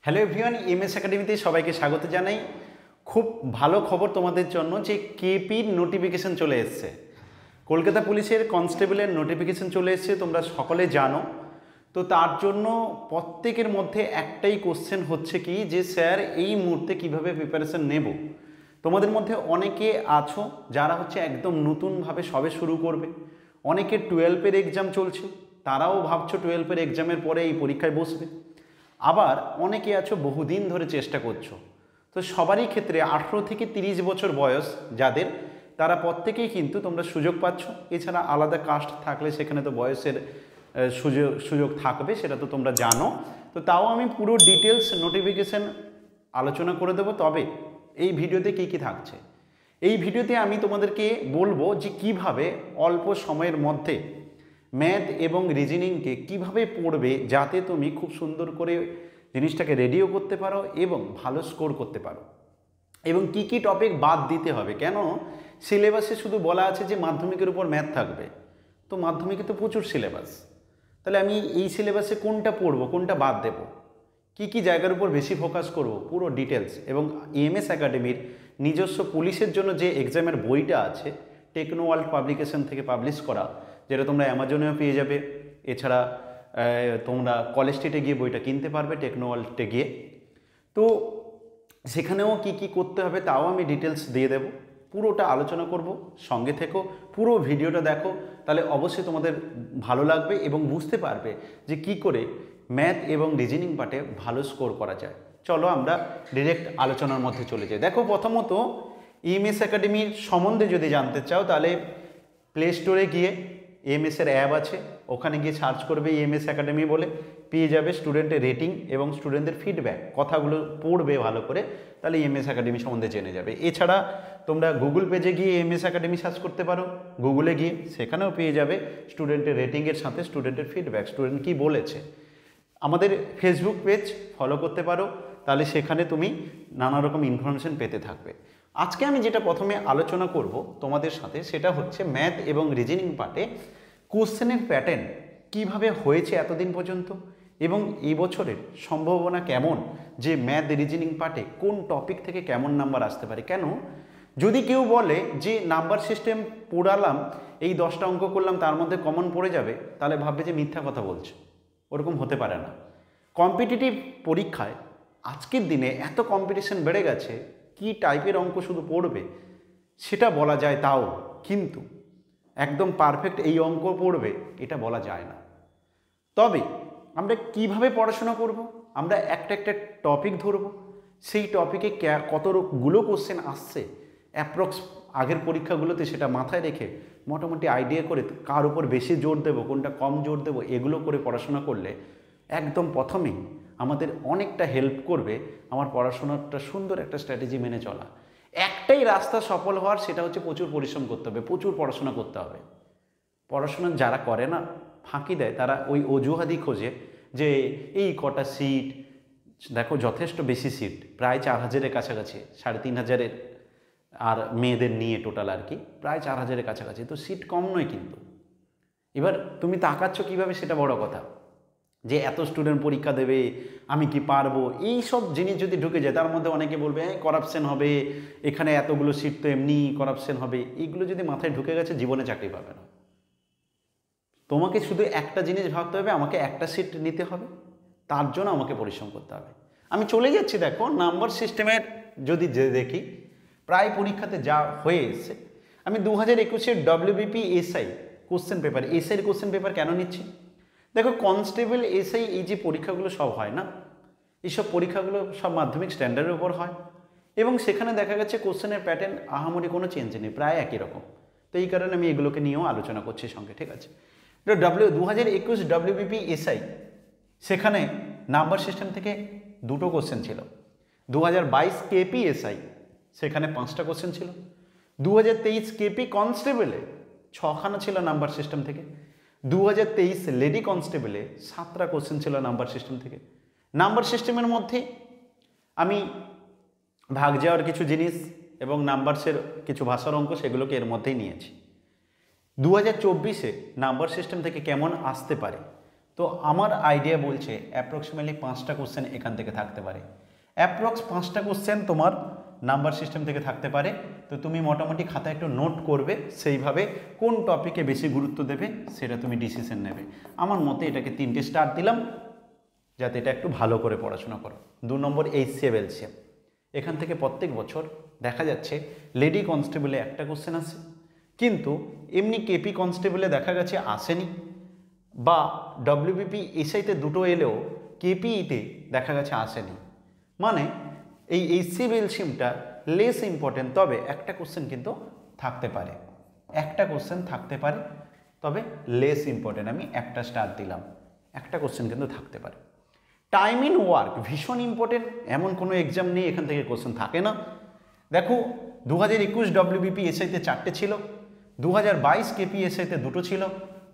Hello everyone, MS একাডেমিতে সবাইকে স্বাগত জানাই। খুব ভালো খবর তোমাদের জন্য যে কেপির নোটিফিকেশন চলে এসছে। কলকাতা পুলিশের কনস্টেবলের নোটিফিকেশন চলে এসছে, তোমরা সকলে জানো। তো তার জন্য প্রত্যেকের মধ্যে একটাই কোশ্চেন হচ্ছে কি যে স্যার এই মুহূর্তে কিভাবে প্রিপারেশন নেব। তোমাদের মধ্যে অনেকে আছো যারা হচ্ছে একদম নতুনভাবে সবে শুরু করবে, অনেকে 12-এর এক্সাম চলছে, তারাও ভাবছো 12-এর এক্সামের পরে এই পরীক্ষায় বসবে। আবার অনেকে আছো বহুদিন ধরে চেষ্টা করছো। তো সবারই ক্ষেত্রে 18 থেকে 30 বছর বয়স যাদের, তারা প্রত্যেকেই কিন্তু তোমরা সুযোগ পাচ্ছ। এছাড়া আলাদা কাস্ট থাকলে সেখানে তো বয়সের সুযোগ থাকবে, সেটা তো তোমরা জানো। তো তাও আমি পুরো ডিটেলস নোটিফিকেশন আলোচনা করে দেবো। তবে এই ভিডিওতে কী কী থাকছে, এই ভিডিওতে আমি তোমাদেরকে বলবো যে কিভাবে অল্প সময়ের মধ্যে ম্যাথ এবং রিজনিংকে কিভাবে পড়বে যাতে তুমি খুব সুন্দর করে জিনিসটাকে রেডিও করতে পারো এবং ভালো স্কোর করতে পারো, এবং কি কি টপিক বাদ দিতে হবে। কেন সিলেবাসে শুধু বলা আছে যে মাধ্যমিকের উপর ম্যাথ থাকবে, তো মাধ্যমিকে তো প্রচুর সিলেবাস, তাহলে আমি এই সিলেবাসে কোনটা পড়বো, কোনটা বাদ দেব, কি কি জায়গার উপর বেশি ফোকাস করব, পুরো ডিটেলস। এবং এমএস একাডেমির নিজস্ব পুলিশের জন্য যে এক্সামের বইটা আছে, টেকনো ওয়ার্ল্ড পাবলিকেশন থেকে পাবলিশ করা, যেটা তোমরা অ্যামাজনেও পেয়ে যাবে। এছাড়া তোমরা কলেজ স্ট্রিটে গিয়ে বইটা কিনতে পারবে, টেকনো ওয়ার্ল্ডে গিয়ে। তো সেখানেও কি কি করতে হবে তাও আমি ডিটেলস দিয়ে দেব, পুরোটা আলোচনা করব। সঙ্গে থেকো, পুরো ভিডিওটা দেখো, তাহলে অবশ্যই তোমাদের ভালো লাগবে এবং বুঝতে পারবে যে কি করে ম্যাথ এবং রিজনিং পার্টে ভালো স্কোর করা যায়। চলো আমরা ডিরেক্ট আলোচনার মধ্যে চলে যাই। দেখো, প্রথমত এমএস একাডেমির সম্বন্ধে যদি জানতে চাও তাহলে প্লে স্টোরে গিয়ে এমএসের অ্যাপ আছে, ওখানে গিয়ে সার্চ করবে এমএস একাডেমি বলে, পেয়ে যাবে স্টুডেন্টের রেটিং এবং স্টুডেন্টদের ফিডব্যাক, কথাগুলো পড়বে ভালো করে, তাহলে এমএস একাডেমি সম্বন্ধে জেনে যাবে। এছাড়া তোমরা গুগল পেজে গিয়ে এমএস একাডেমি সার্চ করতে পারো, গুগলে গিয়ে সেখানেও পেয়ে যাবে স্টুডেন্টের রেটিংয়ের সাথে স্টুডেন্টের ফিডব্যাক, স্টুডেন্ট কী বলেছে। আমাদের ফেসবুক পেজ ফলো করতে পারো, তাহলে সেখানে তুমি নানা রকম ইনফরমেশন পেতে থাকবে। আজকে আমি যেটা প্রথমে আলোচনা করব তোমাদের সাথে, সেটা হচ্ছে ম্যাথ এবং রিজনিং পার্টে কোশ্চেনের প্যাটার্ন কিভাবে হয়েছে এতদিন পর্যন্ত, এবং এই বছরের সম্ভাবনা কেমন যে ম্যাথ রিজনিং পার্টে কোন টপিক থেকে কেমন নাম্বার আসতে পারে। কেন যদি কেউ বলে যে নাম্বার সিস্টেম পড়ালাম, এই 10টা অঙ্ক করলাম, তার মধ্যে কমন পড়ে যাবে, তাহলে ভাববে যে মিথ্যা কথা বলছে। ওরকম হতে পারে না। কম্পিটিটিভ পরীক্ষায় আজকের দিনে এত কম্পিটিশন বেড়ে গেছে, কি টাইপের অঙ্ক শুধু পড়বে সেটা বলা যায়, তাও কিন্তু একদম পারফেক্ট এই অঙ্ক পড়বে এটা বলা যায় না। তবে আমরা কিভাবে পড়াশোনা করব, আমরা একটা একটা টপিক ধরব, সেই টপিকে কতগুলো কোশ্চেন আসছে অ্যাপ্রক্স আগের পরীক্ষাগুলোতে, সেটা মাথায় রেখে মোটামুটি আইডিয়া করে কার উপর বেশি জোর দেব, কোনটা কম জোর দেব, এগুলো করে পড়াশোনা করলে একদম প্রথমেই আমাদের অনেকটা হেল্প করবে আমার পড়াশোনাটা সুন্দর একটা স্ট্র্যাটেজি মেনে চলা। একটাই রাস্তা সফল হওয়ার, সেটা হচ্ছে প্রচুর পরিশ্রম করতে হবে, প্রচুর পড়াশোনা করতে হবে। পড়াশোনা যারা করে না, ফাঁকি দেয়, তারা ওই অজুহাতই খোঁজে যে এই কটা সিট, দেখো যথেষ্ট বেশি সিট, প্রায় 4000-এর কাছাকাছি, 3500-এর, আর মেয়েদের নিয়ে টোটাল আর কি প্রায় 4000-এর কাছাকাছি। তো সিট কম নয় কিন্তু। এবার তুমি তাকাচ্ছ কীভাবে, সেটা বড় কথা, যে এত স্টুডেন্ট পরীক্ষা দেবে, আমি কি পারবো, এই সব জিনিস যদি ঢুকে যায়, তার মধ্যে অনেকে বলবে করাপশন হবে, এখানে এতগুলো সিট তো এমনি করাপশন হবে। এইগুলো যদি মাথায় ঢুকে গেছে, জীবনে চাকরি পাবে না। তোমাকে শুধু একটা জিনিস ভাবতে হবে, আমাকে একটা সিট নিতে হবে, তার জন্য আমাকে পরিশ্রম করতে হবে। আমি চলে যাচ্ছি, দেখো নাম্বার সিস্টেমের যদি দেখি, প্রায় পরীক্ষাতে যা হয়ে এসছে, আমি 2021-এর WBP SI কোশ্চেন পেপার, এসআইয়ের কোশ্চেন পেপার কেন নিচ্ছি, দেখো কনস্টেবল এসআই এই যে পরীক্ষাগুলো সব হয় না, এইসব পরীক্ষাগুলো সব মাধ্যমিক স্ট্যান্ডার্ডের উপর হয়, এবং সেখানে দেখা গেছে কোশ্চেনের প্যাটার্ন আহামরি কোনো চেঞ্জ নেই, প্রায় একই রকম। তো এই কারণে আমি এগুলোকে নিয়েও আলোচনা করছি সঙ্গে, ঠিক আছে। 2021 WBP SI, সেখানে নাম্বার সিস্টেম থেকে 2টো কোশ্চেন ছিল। 2022 KPSI, সেখানে 5টা কোশ্চেন ছিল। 2023 KP কনস্টেবলে 6খানা ছিল নাম্বার সিস্টেম থেকে। 2023 লেডি কনস্টেবলে 7টা কোশ্চেন ছিল নাম্বার সিস্টেম থেকে। নাম্বার সিস্টেমের মধ্যে আমি ভাগ যাওয়ার কিছু জিনিস এবং নাম্বারসের কিছু ভাষার অঙ্ক, সেগুলোকে এর মধ্যেই নিয়েছি। 2024-এ নাম্বার সিস্টেম থেকে কেমন আসতে পারে, তো আমার আইডিয়া বলছে অ্যাপ্রক্সিমেটলি 5টা কোশ্চেন এখান থেকে থাকতে পারে, অ্যাপ্রক্স 5টা কোশ্চেন তোমার নাম্বার সিস্টেম থেকে থাকতে পারে। তো তুমি মোটামুটি খাতায় একটু নোট করবে, সেইভাবে কোন টপিকে বেশি গুরুত্ব দেবে সেটা তুমি ডিসিশন নেবে। আমার মতে এটাকে 3টে স্টার দিলাম, যাতে এটা একটু ভালো করে পড়াশোনা করো। 2 নম্বর HCF LCM, এখান থেকে প্রত্যেক বছর দেখা যাচ্ছে লেডি কনস্টেবলে একটা কোশ্চেন আসে, কিন্তু এমনি কেপি কনস্টেবলে দেখা গেছে আসেনি, বা WBP এসআইতে দুটো এলেও কেপিইতে দেখা গেছে আসেনি। মানে এই HCF LCMটা লেস ইম্পর্টেন্ট, তবে একটা কোশ্চেন কিন্তু থাকতে পারে, একটা কোশ্চেন থাকতে পারে, তবে লেস ইম্পর্টেন্ট। আমি একটা স্টার দিলাম, একটা কোশ্চেন কিন্তু থাকতে পারে। টাইম ইন ওয়ার্ক ভীষণ ইম্পর্টেন্ট, এমন কোনো এক্সাম নেই এখান থেকে কোশ্চেন থাকে না। দেখো 2021 WBP এসআইতে 4টে ছিল, 2022 কেপি এসআইতে 2টো ছিল,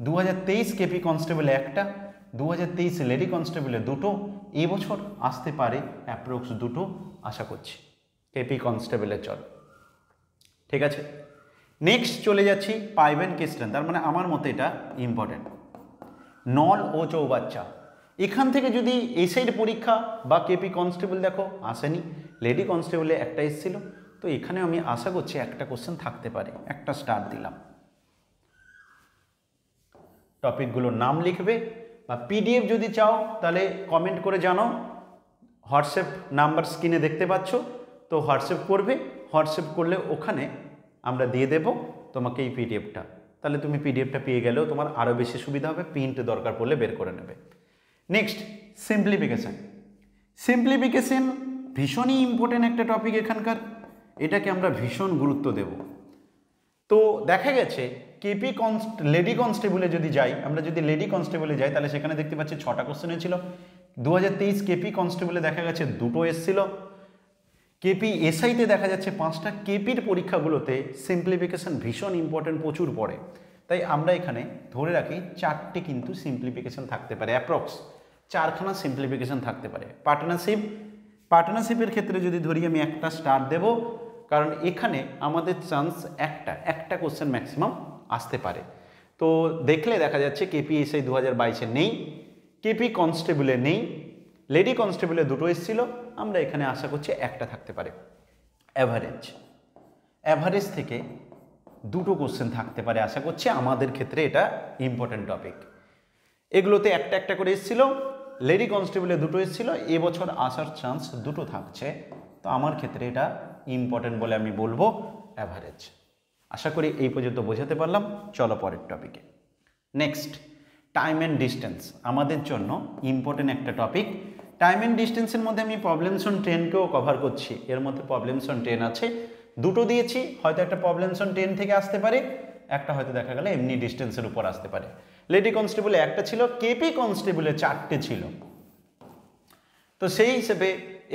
2023 কেপি কনস্টেবলে 1টা, 2023 লেডি কনস্টেবলে 2টো, এবছর আসতে পারে অ্যাপ্রক্স 2টো আশা করছি কেপি কনস্টেবলের। চল ঠিক আছে, নেক্সট চলে যাচ্ছি পাইবেন কেস্টেন, তার মানে আমার মতে এটা ইম্পর্টেন্ট। নল ও চৌবাচ্চা, এখান থেকে যদি এসআইয়ের পরীক্ষা বা কেপি কনস্টেবল দেখো আসেনি, লেডি কনস্টেবলে একটা এসেছিল, তো এখানে আমি আশা করছি একটা কোশ্চেন থাকতে পারে, একটা স্টার দিলাম। টপিকগুলোর নাম লিখবে, বা পিডিএফ যদি চাও তাহলে কমেন্ট করে জানাও, হোয়াটসঅ্যাপ নাম্বার স্ক্রিনে দেখতে পাচ্ছ, তো হোয়াটসঅ্যাপ করবে, হোয়াটসঅ্যাপ করলে ওখানে আমরা দিয়ে দেব তোমাকে এই পিডিএফটা, তাহলে তুমি পিডিএফটা পেয়ে গেলেও তোমার আরও বেশি সুবিধা হবে, প্রিন্ট দরকার পড়লে বের করে নেবে। নেক্সট সিম্পলিফিকেশান, সিম্পলিফিকেশান ভীষণই ইম্পর্টেন্ট একটা টপিক এখানকার, এটাকে আমরা ভীষণ গুরুত্ব দেব। তো দেখা গেছে কেপি লেডি কনস্টেবলে যদি যাই, আমরা যদি লেডি কনস্টেবলে যাই তাহলে সেখানে দেখতে পাচ্ছি 6টা কোশ্চেন ছিল। 2023 কেপি কনস্টেবলে দেখা গেছে 2টো এসেছিল, কেপি এসআইতে দেখা যাচ্ছে 5টা। কেপির পরীক্ষাগুলোতে সিম্পলিফিকেশান ভীষণ ইম্পর্টেন্ট, প্রচুর পড়ে, তাই আমরা এখানে ধরে রাখি 4টে কিন্তু সিম্পলিফিকেশান থাকতে পারে, অ্যাপ্রক্স 4খানা সিম্পলিফিকেশান থাকতে পারে। পার্টনারশিপের ক্ষেত্রে যদি ধরি আমি একটা স্টার দেব, কারণ এখানে আমাদের চান্স একটা কোশ্চেন ম্যাক্সিমাম আসতে পারে। তো দেখলে দেখা যাচ্ছে কেপি এসআই 2022-এ নেই, কেপি কনস্টেবলে নেই, লেডি কনস্টেবলে 2টো এসেছিল, আমরা এখানে আশা করছি একটা থাকতে পারে। অ্যাভারেজ থেকে 2টো কোশ্চেন থাকতে পারে আশা করছি, আমাদের ক্ষেত্রে এটা ইম্পর্টেন্ট টপিক। এগুলোতে একটা করে এসেছিল, লেডি কনস্টেবলে 2টো এসেছিল, এবছর আসার চান্স 2টো থাকছে, তো আমার ক্ষেত্রে এটা ইম্পর্টেন্ট বলে আমি বলবো অ্যাভারেজ। আশা করি এই পর্যন্ত বোঝাতে পারলাম। চলো পরের টপিকে। নেক্সট টাইম অ্যান্ড ডিস্টেন্স, আমাদের জন্য ইম্পর্টেন্ট একটা টপিক। টাইম অ্যান্ড ডিস্টেন্সের মধ্যে আমি প্রবলেমস অন ট্রেনকেও কভার করছি, এর মধ্যে প্রবলেমস অন ট্রেন আছে, 2টো দিয়েছি, হয়তো একটা প্রবলেমস অন ট্রেন থেকে আসতে পারে, একটা হয়তো দেখা গেলে এমনি ডিস্টেন্সের উপর আসতে পারে। লেডি কনস্টেবলে 1টা ছিল, কেপি কনস্টেবলে 4টে ছিল, তো সেই হিসেবে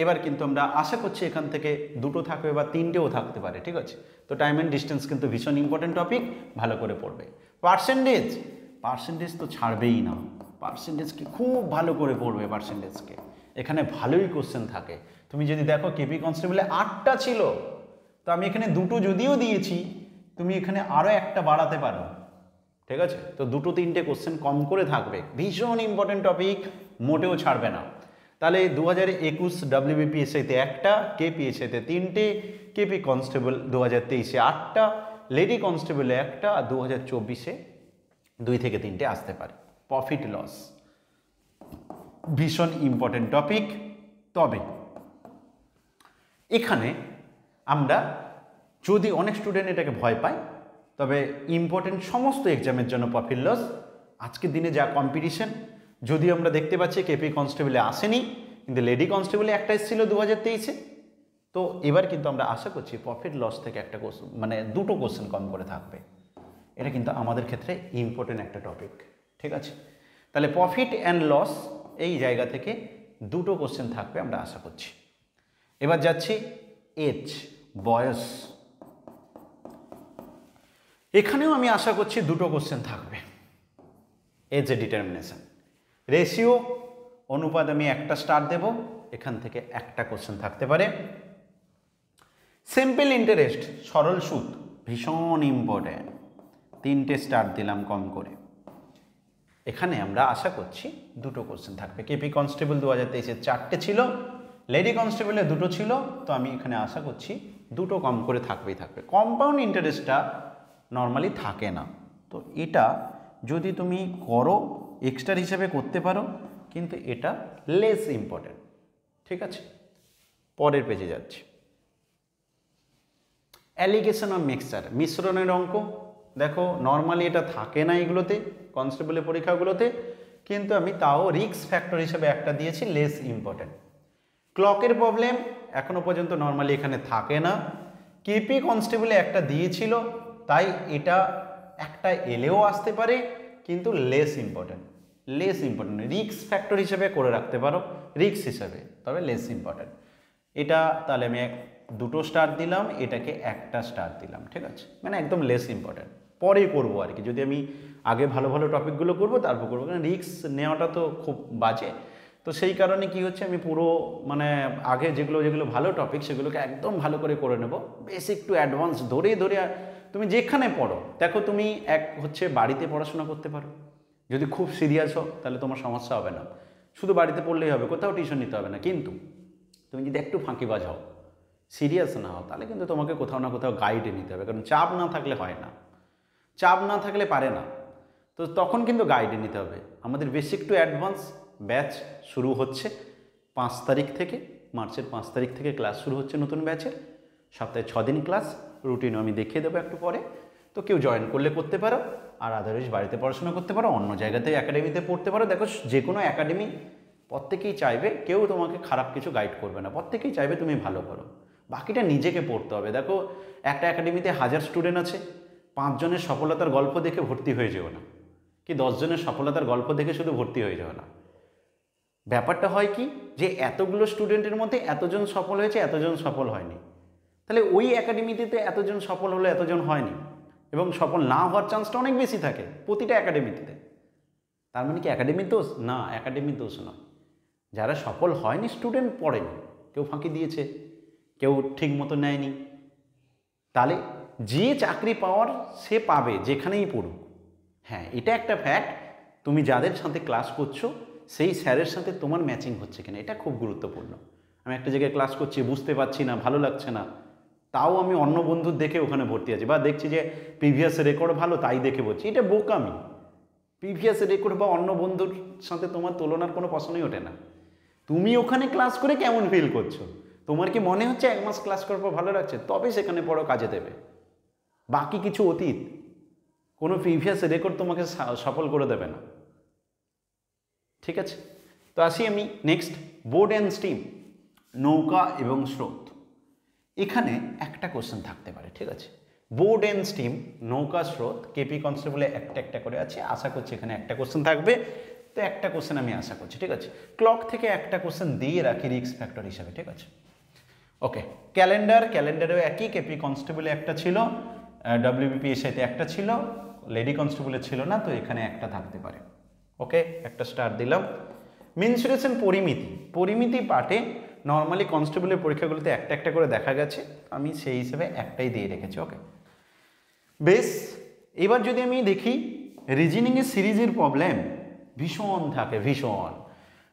এবার কিন্তু আমরা আশা করছি এখান থেকে 2টো থাকবে বা 3টেও থাকতে পারে, ঠিক আছে। তো টাইম অ্যান্ড ডিস্টেন্স কিন্তু ভীষণ ইম্পর্টেন্ট টপিক, ভালো করে পড়বে। পার্সেন্টেজ তো ছাড়বেই না, পার্সেন্টেজকে খুব ভালো করে পড়বে, পার্সেন্টেজকে এখানে ভালোই কোশ্চেন থাকে। তুমি যদি দেখো কেপি কনস্টেবলে 8টা ছিল, তো আমি এখানে 2টো যদিও দিয়েছি, তুমি এখানে আরও একটা বাড়াতে পারো, ঠিক আছে। তো 2-3টে কোশ্চেন কম করে থাকবে, ভীষণ ইম্পর্টেন্ট টপিক, মোটেও ছাড়বে না। তাহলে 2021 WBP এসআইতে 1টা, কেপি এসআইতে 3টে, কেপি কনস্টেবল 2023-এ 8টা, লেডি কনস্টেবলে 1টা, আর 2024-এ 2 থেকে 3টে আসতে পারে। প্রফিট লস ভীষণ ইম্পর্টেন্ট টপিক, তবে এখানে আমরা যদি অনেক স্টুডেন্ট এটাকে ভয় পায়, তবে ইম্পর্টেন্ট সমস্ত এক্সামের জন্য প্রফিট লস। আজকের দিনে যা কম্পিটিশন, যদিও আমরা দেখতে পাচ্ছি কেপি কনস্টেবলে আসেনি, কিন্তু লেডি কনস্টেবলে 1টা এসেছিল 2023-এ, তো এবার কিন্তু আমরা আশা করছি প্রফিট লস থেকে একটা কোশ্চেন, মানে 2টো কোশ্চেন কম করে থাকবে। এটা কিন্তু আমাদের ক্ষেত্রে ইম্পর্টেন্ট একটা টপিক, ঠিক আছে। তাহলে প্রফিট অ্যান্ড লস এই জায়গা থেকে 2টো কোশ্চেন থাকবে আমরা আশা করছি। এবার যাচ্ছি এজ, বয়স, এখানেও আমি আশা করছি 2টো কোশ্চেন থাকবে। এজ এ ডিটারমিনেশন, রেশিও অনুপাত আমি একটা স্টার দেব, এখান থেকে একটা কোশ্চেন থাকতে পারে। সিম্পল ইন্টারেস্ট, সরল সুদ ভীষণ ইম্পর্টেন্ট, 3টে স্টার দিলাম কম করে। এখানে আমরা আশা করছি দুটো কোশ্চেন থাকবে। কেপি কনস্টেবল 2023-এ 4টে ছিল, লেডি কনস্টেবলে 2টো ছিল, তো আমি এখানে আশা করছি দুটো কম করে থাকবেই থাকবে। কম্পাউন্ড ইন্টারেস্টটা নর্মালি থাকে না, তো এটা যদি তুমি করো এক্সট্রা হিসেবে করতে পারো, কিন্তু এটা লেস ইম্পর্টেন্ট। ঠিক আছে, পরের পেজে যাচ্ছি। অ্যালিগেশন অফ মিক্সচার, মিশ্রণের অঙ্ক। দেখো নর্মালি এটা থাকে না এগুলোতে, কনস্টেবলের পরীক্ষাগুলোতে, কিন্তু আমি তাও রিস্ক ফ্যাক্টর হিসেবে একটা দিয়েছি, লেস ইম্পর্টেন্ট। ক্লকের প্রবলেম এখনো পর্যন্ত নর্মালি এখানে থাকে না। কেপি কনস্টেবলে একটা দিয়েছিল, তাই এটা একটা এলেও আসতে পারে, কিন্তু less important. Less important risk factor হিসেবে করে রাখতে পারো, রিস্ক হিসেবে, তবে লেস ইম্পর্টেন্ট। এটা তাহলে আমি দুটো স্টার দিলাম, এটাকে একটা স্টার দিলাম। ঠিক আছে, মানে একদম লেস ইম্পর্টেন্ট, পরে করবো আর কি। যদি আমি আগে ভালো ভালো টপিকগুলো করবো তারপর করবো, কারণ রিস্ক নেওয়াটা তো খুব বাজে। তো সেই কারণে কি হচ্ছে, আমি পুরো মানে আগে যেগুলো যেগুলো ভালো টপিক সেগুলোকে একদম ভালো করে নেব, বেসিক টু অ্যাডভান্স ধরে ধরে। তুমি যেখানে পড়ো, দেখো তুমি এক হচ্ছে বাড়িতে পড়াশোনা করতে পারো, যদি খুব সিরিয়াস হও তাহলে তোমার সমস্যা হবে না, শুধু বাড়িতে পড়লেই হবে, কোথাও টিউশন নিতে হবে না। কিন্তু তুমি যদি একটু ফাঁকিবাজ হও, সিরিয়াস না হও, তাহলে কিন্তু তোমাকে কোথাও না কোথাও গাইডে নিতে হবে, কারণ চাপ না থাকলে হয় না, চাপ না থাকলে পারে না। তো তখন কিন্তু গাইডে নিতে হবে। আমাদের বেসিক টু অ্যাডভান্স ব্যাচ শুরু হচ্ছে 5 তারিখ থেকে, মার্চের 5 তারিখ থেকে ক্লাস শুরু হচ্ছে নতুন ব্যাচের। সপ্তাহে 6 দিন ক্লাস, রুটিনও আমি দেখিয়ে দেবো একটু পরে। তো কেউ জয়েন করলে করতে পারো, আর আদারওয়াইজ বাড়িতে পড়াশোনা করতে পারো, অন্য জায়গাতে একাডেমিতে পড়তে পারো। দেখো যে কোনো একাডেমি প্রত্যেকেই চাইবে, কেউ তোমাকে খারাপ কিছু গাইড করবে না, প্রত্যেকেই চাইবে তুমি ভালো করো, বাকিটা নিজেকে পড়তে হবে। দেখো একটা একাডেমিতে 1000 স্টুডেন্ট আছে, 5 জনের সফলতার গল্প দেখে ভর্তি হয়ে যেও না, কি 10 জনের সফলতার গল্প দেখে শুধু ভর্তি হয়ে যাও না। ব্যাপারটা হয় কি, যে এতগুলো স্টুডেন্টের মধ্যে এতজন সফল হয়েছে, এতজন সফল হয়নি, তাহলে ওই একাডেমিতে এতজন সফল হলো, এতজন হয়নি, এবং সফল না হওয়ার চান্সটা অনেক বেশি থাকে প্রতিটা একাডেমিতে। তার মানে কি একাডেমির দোষ? না, একাডেমির দোষ নয়। যারা সফল হয়নি, স্টুডেন্ট পড়েনি, কেউ ফাঁকি দিয়েছে, কেউ ঠিক মতো নেয়নি, তাহলে যে চাকরি পাওয়ার সে পাবে যেখানেই পড়ুক। হ্যাঁ, এটা একটা ফ্যাক্ট, তুমি যাদের সাথে ক্লাস করছো সেই স্যারের সাথে তোমার ম্যাচিং হচ্ছে কিনা, এটা খুব গুরুত্বপূর্ণ। আমি একটা জায়গায় ক্লাস করছি, বুঝতে পারছি না, ভালো লাগছে না, তাও আমি অন্য বন্ধুর দেখে ওখানে ভর্তি আছি, বা দেখছি যে প্রিভিয়াস রেকর্ড ভালো তাই দেখে বলছি, এটা বোকামি। প্রিভিয়াস রেকর্ড বা অন্য বন্ধুর সাথে তোমার তুলনার কোনো প্রশ্নই ওঠে না। তুমি ওখানে ক্লাস করে কেমন ফিল করছো, তোমার কি মনে হচ্ছে 1 মাস ক্লাস করার পর ভালো লাগছে, তবে সেখানে পড়ো, কাজে দেবে। বাকি কিছু অতীত, কোনো প্রিভিয়াস রেকর্ড তোমাকে সফল করে দেবে না। ঠিক আছে, তো আসি আমি নেক্সট, বোর্ড অ্যান্ড স্ট্রিম, নৌকা এবং স্রোত। এখানে একটা কোশ্চেন থাকতে পারে। ঠিক আছে, বোর্ড অ্যান্ড স্ট্রিম, নৌকা, স্রোত, কেপি কনস্টেবলে একটা একটা করে আছে, আশা করছি এখানে একটা কোশ্চেন থাকবে, তো একটা কোশ্চেন আমি আশা করছি। ঠিক আছে, ক্লক থেকে একটা কোশ্চেন দিয়ে রাখি রিস্ক ফ্যাক্টর হিসাবে। ঠিক আছে, ওকে। ক্যালেন্ডারেও একই, কেপি কনস্টেবলে একটা ছিল, WBPSIতে একটা ছিল, লেডি কনস্টেবলে ছিল না, তো এখানে একটা থাকতে পারে। ওকে, একটা স্টার দিলাম। মেনসুরেশন, পরিমিতি পার্টে নর্মালি কনস্টেবলের পরীক্ষাগুলোতে একটা একটা করে দেখা গেছে, আমি সেই হিসেবে একটাই দিয়ে রেখেছি। ওকে, বেশ। এবার যদি আমি দেখি রিজনিংয়ের সিরিজের প্রবলেম ভীষণ থাকে, ভীষণ।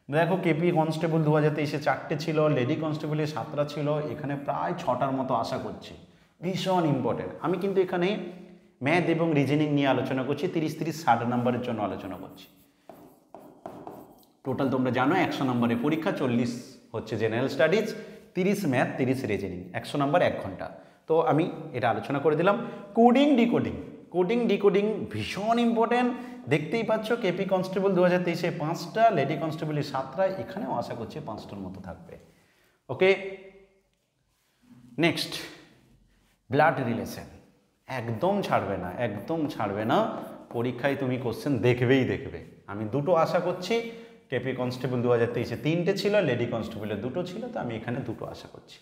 দেখো কেপি কনস্টেবল 2023-এ 4টে ছিল, লেডি কনস্টেবলে 7টা ছিল, এখানে প্রায় 6টার মতো আশা করছি, ভীষণ ইম্পর্টেন্ট। আমি কিন্তু এখানে ম্যাথ এবং রিজনিং নিয়ে আলোচনা করছি, 30-30-60 নম্বরের জন্য আলোচনা করছি। টোটাল তোমরা জানো 100 নম্বরের পরীক্ষা, 40 হচ্ছে জেনারেল স্টাডিজ, 30 ম্যাথ, 30 রিজনিং, 100 নম্বর 1 ঘন্টা। তো আমি এটা আলোচনা করে দিলাম। কোডিং ডিকোডিং ভীষণ ইম্পর্টেন্ট। দেখতেই পাচ্ছ কেপি কনস্টেবল 2023-এ 5টা, লেডি কনস্টেবলে 7টা, এখানেও আশা করছি 5টার মতো থাকবে। ওকে, নেক্সট, ব্লাড রিলেশন, একদম ছাড়বে না, পরীক্ষায় তুমি কোশ্চেন দেখবে। আমি দুটো আশা করছি, কেপি কনস্টেবল 2023-এ 3টে ছিল, লেডি কনস্টেবলে 2টো ছিল, তো আমি এখানে 2টো আশা করছি।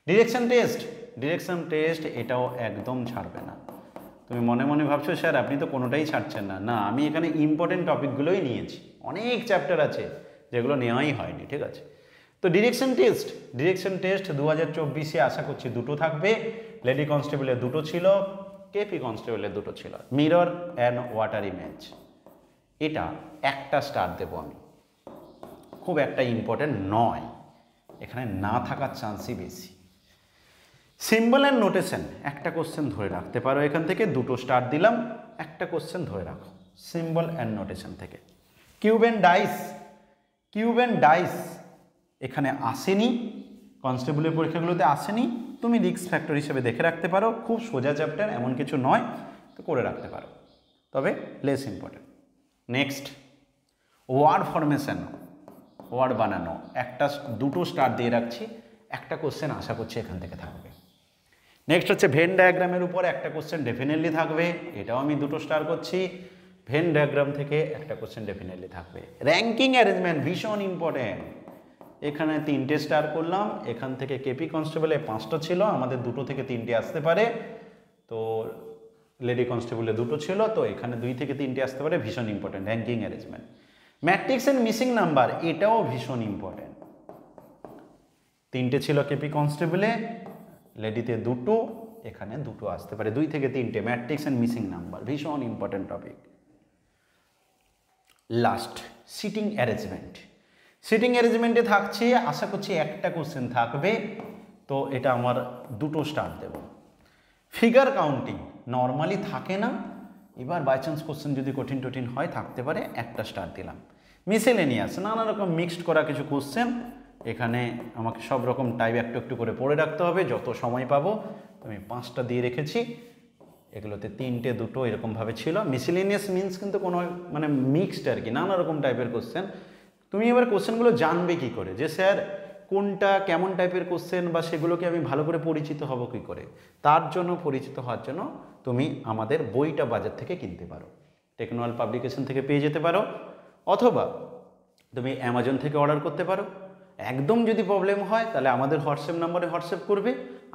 ডিরেকশন টেস্ট এটাও একদম ছাড়বে না। তুমি মনে মনে ভাবছো স্যার আপনি তো কোনোটাই ছাড়ছেন না, না, আমি এখানে ইম্পর্টেন্ট টপিকগুলোই নিয়েছি, অনেক চ্যাপ্টার আছে যেগুলো নেওয়াই হয়নি। ঠিক আছে, তো ডিরেকশন টেস্ট 2024-এ আশা করছি 2টো থাকবে, লেডি কনস্টেবলে 2টো ছিল, কেপি কনস্টেবলে 2টো ছিল। মিরর অ্যান্ড ওয়াটার ইমেজ, এটা একটা স্টার দেবো আমি, খুব একটা ইম্পর্টেন্ট নয়, এখানে না থাকার চান্সই বেশি। সিম্বল অ্যান্ড নোটেশন একটা কোশ্চেন ধরে রাখতে পারো, এখান থেকে দুটো স্টার দিলাম, একটা কোশ্চেন ধরে রাখো সিম্বল অ্যান্ড নোটেশন থেকে। Cube and dice, cube and dice এখানে আসেনি, কনস্টেবলের পরীক্ষাগুলোতে আসেনি, তুমি রিস্ক ফ্যাক্টর হিসেবে দেখে রাখতে পারো, খুব সোজা চ্যাপ্টার, এমন কিছু নয়, তো করে রাখতে পারো, তবে less important. Next word formation, word বানানো, দুটো স্টার দিয়ে রাখছি, একটা কোশ্চেন আশা করছি এখান থেকে থাকবে। নেক্সট হচ্ছে ভেন ডায়াগ্রামের উপর একটা কোশ্চেন ডেফিনেটলি থাকবে, এটাও আমি দুটো স্টার করছি, ভেন ডায়াগ্রাম থেকে একটা কোশ্চেন ডেফিনেটলি থাকবে। র্যাঙ্কিং অ্যারেঞ্জমেন্ট ভীষণ ইম্পর্টেন্ট, এখানে 3টে স্টার করলাম, এখান থেকে কেপি কনস্টেবলে 5টা ছিল, আমাদের 2 থেকে 3টে আসতে পারে, তো লেডি কনস্টেবলে 2টো ছিল, তো এখানে 2 থেকে 3টে আসতে পারে, ভীষণ important ranking arrangement. Matrix and missing number এটাও ভীষণ ইম্পর্টেন্ট, 3টে ছিল কেপি কনস্টেবলে, লেডিতে 2টো, এখানে 2টো আসতে পারে, 2 থেকে 3টে, ম্যাট্রিক্স অ্যান্ড মিসিং নাম্বার ভীষণ important topic. Last sitting arrangement, sitting অ্যারেঞ্জমেন্টে থাকছে আশা করছি একটা কোশ্চেন থাকবে, তো এটা আমার 2টো স্টার দেব। ফিগার কাউন্টিং নর্মালি থাকে না, এবার বাই চান্স কোশ্চেন যদি কঠিন টঠিন হয় থাকতে পারে, একটা স্টার দিলাম। মিসেলেনিয়াস নানা রকম মিক্সড করা কিছু কোশ্চেন, এখানে আমাকে সব রকম টাইপ একটু একটু করে পড়ে রাখতে হবে, যত সময় পাবো, আমি 5টা দিয়ে রেখেছি, এগুলোতে 3টে 2টো এরকমভাবে ছিল। মিসেলেনিয়াস মিনস কিন্তু কোনো মানে মিক্সড আর কি, নানা রকম টাইপের কোশ্চেন। তুমি এবার কোশ্চেনগুলো জানবে কি করে যে স্যার কোনটা কেমন টাইপের কোশ্চেন, বা সেগুলোকে আমি ভালো করে পরিচিত হব কি করে, তার জন্য পরিচিত হওয়ার জন্য তুমি আমাদের বইটা বাজার থেকে কিনতে পারো, টেকনোয়াল পাবলিকেশন থেকে পেয়ে যেতে পারো, অথবা তুমি অ্যামাজন থেকে অর্ডার করতে পারো। একদম যদি প্রবলেম হয় তাহলে আমাদের হোয়াটসঅ্যাপ নম্বরে হোয়াটসঅ্যাপ করবে,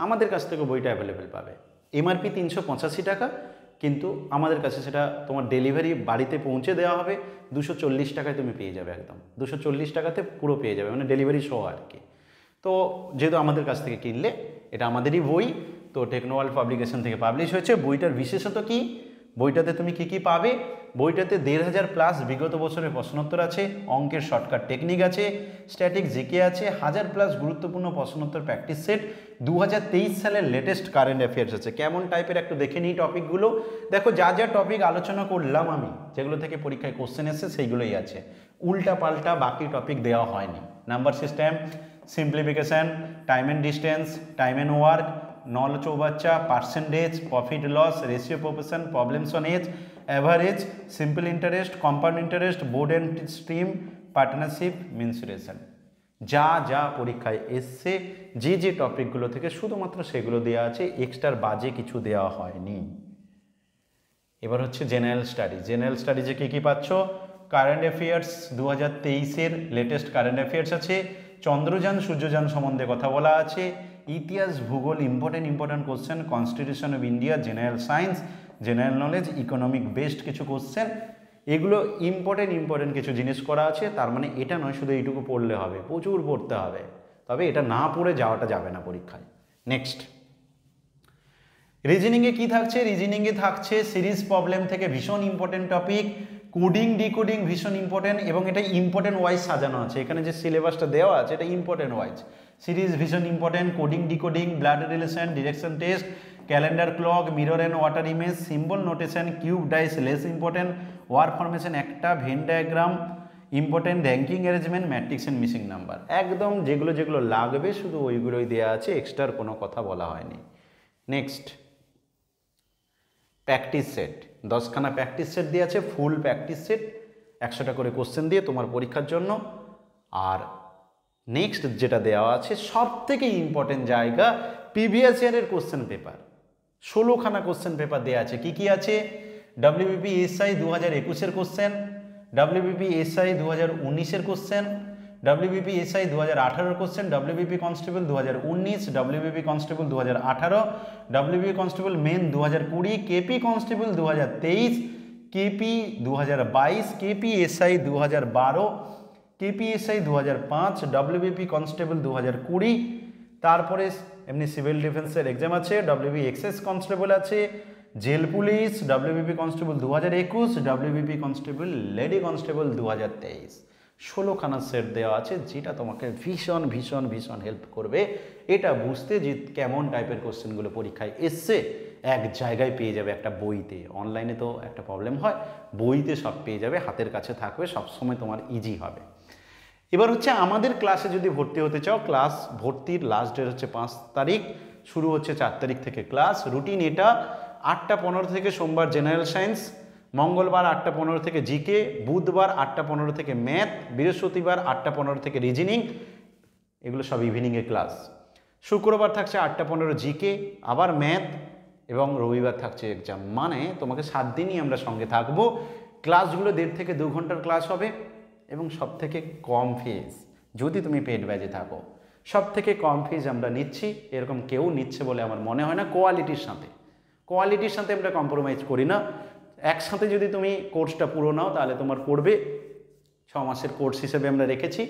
আমাদের কাছ থেকে বইটা অ্যাভেলেবেল পাবে। এমআরপি 385 টাকা, কিন্তু আমাদের কাছে সেটা তোমার ডেলিভারি বাড়িতে পৌঁছে দেওয়া হবে 240 টাকায়, তুমি পেয়ে যাবে, একদম 240 টাকাতে পুরো পেয়ে যাবে, মানে ডেলিভারি সহ আর কি। তো যেহেতু আমাদের কাছ থেকে কিনলে, এটা আমাদেরই বই, তো টেকনোওয়াল পাবলিকেশন থেকে পাবলিশ হয়েছে। বইটার বিশেষত কি, বইটাতে তুমি কি কি পাবে, বইটাতে 1500+ বিগত বছরের প্রশ্নোত্তর আছে, অঙ্কের শর্টকাট টেকনিক আছে, স্ট্যাটিক জিকে আছে, 1000+ গুরুত্বপূর্ণ প্রশ্নোত্তর প্র্যাকটিস সেট, 2023 সালের লেটেস্ট কারেন্ট অ্যাফেয়ার্স আছে। কেমন টাইপের একটু দেখে নিই টপিকগুলো, দেখো যা যা টপিক আলোচনা করলাম আমি, যেগুলো থেকে পরীক্ষায় কোশ্চেন এসেছে সেইগুলোই আছে, উল্টা পাল্টা বাকি টপিক দেওয়া হয়নি। Number system, simplification, time and distance, time and work, নল চৌবাচ্চা, percentage, profit loss, ratio proportion, problems on age, average, simple interest, compound interest, boat and stream, partnership, mensuration, যা যা পরীক্ষায় এসছে যে যে টপিকগুলো থেকে শুধুমাত্র সেগুলো দেওয়া আছে, এক্সট্রার বাজে কিছু দেওয়া হয়নি। এবার হচ্ছে জেনারেল স্টাডি, জেনারেল স্টাডিজে কী কী পাচ্ছ, কারেন্ট অ্যাফেয়ার্স 2023-এর লেটেস্ট কারেন্ট অ্যাফেয়ার্স আছে, চন্দ্রযান সূর্যযান সম্বন্ধে কথা বলা আছে, ইতিহাস ভূগোল important question, constitution of India, general science, general knowledge, economic based কিছু কোশ্চেন, এগুলো ইম্পর্টেন্ট কিছু জিনিস করা আছে। তার মানে এটা নয় শুধু এইটুকু পড়লে হবে, প্রচুর পড়তে হবে, তবে এটা না পড়ে যাওয়াটা যাবে না পরীক্ষায়। নেক্সট রিজনিংয়ে কি থাকছে, রিজনিংয়ে থাকছে সিরিজ প্রবলেম থেকে ভীষণ ইম্পর্টেন্ট টপিক, কোডিং ডিকোডিং ভীষণ ইম্পর্টেন্ট, এবং এটা ইম্পর্টেন্ট ওয়াইজ সাজানো আছে, এখানে যে সিলেবাসটা দেওয়া আছে এটা ইম্পর্টেন্ট ওয়াইজ, সিরিজ ভীষণ important, coding decoding, blood relation, direction test, calendar clock, mirror and water image, symbol notation, cube dice less important, word formation একটা, Venn diagram important, ranking arrangement, matrix and missing number, একদম যেগুলো যেগুলো লাগবে শুধু ওইগুলোই দেওয়া আছে, এক্সট্রার কোনো কথা বলা হয়নি। নেক্সট প্র্যাকটিস সেট, 10খানা প্র্যাকটিস সেট দিয়ে আছে, ফুল প্র্যাকটিস সেট, 100টা করে কোশ্চেন দিয়ে তোমার পরীক্ষার জন্য। আর নেক্সট যেটা দেওয়া আছে সব থেকে ইম্পর্টেন্ট জায়গা, প্রিভিয়াস ইয়ারের কোশ্চেন পেপার, 16খানা কোশ্চেন পেপার দেওয়া আছে। কি কি আছে, WBP SI 2021-এর কোশ্চেন, WBP SI 2019-এর কোশ্চেন, WBP SI 2018-এর question, WBP constable 2019, WBP constable 2018, WBP constable main 2020, KP constable 2023, KP 2022, KP SI 2012, KP SI 2005, WBP constable 2020, তারপরে এমনি সিভিল ডিফেন্সের এক্সাম আছে, WBP এক্সএস কনস্টেবল আছে, jail police, WBP constable 2021, WBP constable lady constable 2023, 16খানা set দেওয়া আছে, যেটা তোমাকে ভীষণ ভীষণ ভীষণ হেল্প করবে এটা বুঝতে যে কেমন টাইপের কোশ্চেনগুলো পরীক্ষায় এসছে এক জায়গায় পেয়ে যাবে একটা বইতে। অনলাইনে তো একটা প্রবলেম হয়, বইতে সব পেয়ে যাবে, হাতের কাছে থাকবে, সবসময় তোমার ইজি হবে। এবার হচ্ছে আমাদের ক্লাসে যদি ভর্তি হতে চাও, ক্লাস ভর্তির লাস্ট ডেট হচ্ছে 5 তারিখ, শুরু হচ্ছে 4 তারিখ থেকে ক্লাস। রুটিন এটা 8টা 15 থেকে সোমবার জেনারেল সায়েন্স, মঙ্গলবার 8টা 15 থেকে জিকে, বুধবার 8টা 15 থেকে ম্যাথ, বৃহস্পতিবার 8টা 15 থেকে রিজনিং, এগুলো সব ইভিনিংয়ে ক্লাস। শুক্রবার থাকছে 8টা 15 জিকে, আবার ম্যাথ, এবং রবিবার থাকছে এক্সাম। মানে তোমাকে 7 দিনই আমরা সঙ্গে থাকবো। ক্লাসগুলো 1.5 থেকে 2 ঘন্টার ক্লাস হবে এবং সব থেকে কম ফিজ, যদি তুমি পেড ব্যাচে থাকো সব থেকে কম ফিজ আমরা নিচ্ছি। এরকম কেউ নিচ্ছে বলে আমার মনে হয় না। কোয়ালিটির সাথে আমরা কম্প্রোমাইজ করি না। একসাথে যদি তুমি কোর্সটা পুরো নাও তাহলে তোমার পড়বে 6 মাসের কোর্স হিসেবে আমরা রেখেছি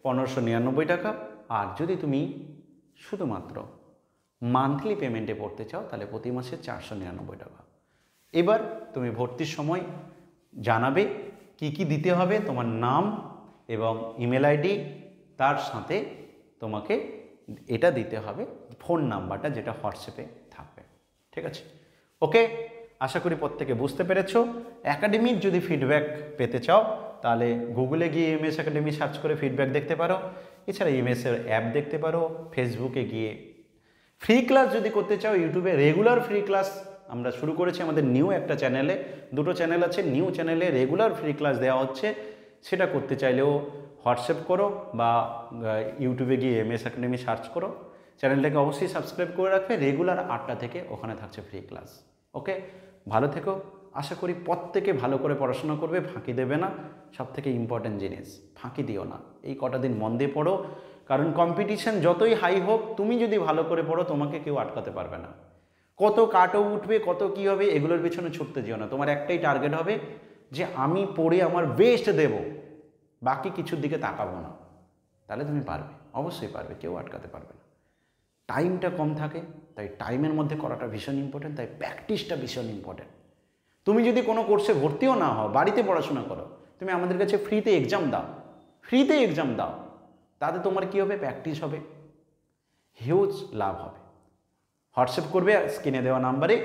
1599 টাকা। আর যদি তুমি শুধুমাত্র মান্থলি পেমেন্টে পড়তে চাও তাহলে প্রতি মাসে 499 টাকা। এবার তুমি ভর্তির সময় জানাবে কি কি দিতে হবে, তোমার নাম এবং ইমেল আইডি, তার সাথে তোমাকে এটা দিতে হবে ফোন নাম্বারটা, যেটা হোয়াটসঅ্যাপে থাকবে। ঠিক আছে? ওকে, আশা করি প্রত্যেকে বুঝতে পেরেছো। একাডেমির যদি ফিডব্যাক পেতে চাও তাহলে গুগলে গিয়ে এমএস একাডেমি সার্চ করে ফিডব্যাক দেখতে পারো। এছাড়া এমএসের অ্যাপ দেখতে পারো, ফেসবুকে গিয়ে ফ্রি ক্লাস যদি করতে চাও, ইউটিউবে রেগুলার ফ্রি ক্লাস আমরা শুরু করেছি আমাদের নিউ একটা চ্যানেলে। 2টো চ্যানেল আছে, নিউ চ্যানেলে রেগুলার ফ্রি ক্লাস দেওয়া হচ্ছে। সেটা করতে চাইলেও হোয়াটসঅ্যাপ করো বা ইউটিউবে গিয়ে এমএস একাডেমি সার্চ করো। চ্যানেলটাকে অবশ্যই সাবস্ক্রাইব করে রাখবে। রেগুলার 8টা থেকে ওখানে থাকছে ফ্রি ক্লাস। ওকে, ভালো থেকো। আশা করি প্রত্যেকে ভালো করে পড়াশোনা করবে, ফাঁকি দেবে না। সবথেকে ইম্পর্ট্যান্ট জিনিস, ফাঁকি দিও না। এই কটা দিন মন দিয়ে পড়ো, কারণ কম্পিটিশন যতই হাই হোক, তুমি যদি ভালো করে পড়ো তোমাকে কেউ আটকাতে পারবে না। কত কাটও উঠবে, কত কি হবে, এগুলোর পিছনে ছুটতে যেও না। তোমার একটাই টার্গেট হবে যে আমি পড়ে আমার বেস্ট দেব, বাকি কিছুর দিকে তাকাবো না। তাহলে তুমি পারবে, অবশ্যই পারবে, কেউ আটকাতে পারবে না। টাইমটা কম থাকে, তাই টাইমের মধ্যে করাটা ভীষণ ইম্পর্টেন্ট, তাই প্র্যাকটিসটা ভীষণ ইম্পর্টেন্ট। তুমি যদি কোনো কোর্সে ভর্তিও না হও, বাড়িতে পড়াশোনা করো, তুমি আমাদের কাছে ফ্রিতে এক্সাম দাও, তাতে তোমার কী হবে? প্র্যাকটিস হবে, হিউজ লাভ হবে। হোয়াটসঅ্যাপ করবে স্ক্রিনে দেওয়া নাম্বারে,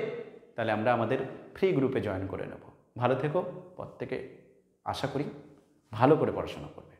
তাহলে আমরা আমাদের ফ্রি গ্রুপে জয়েন করে নেব। ভালো থেকো প্রত্যেকে, আশা করি ভালো করে পড়াশোনা করবে।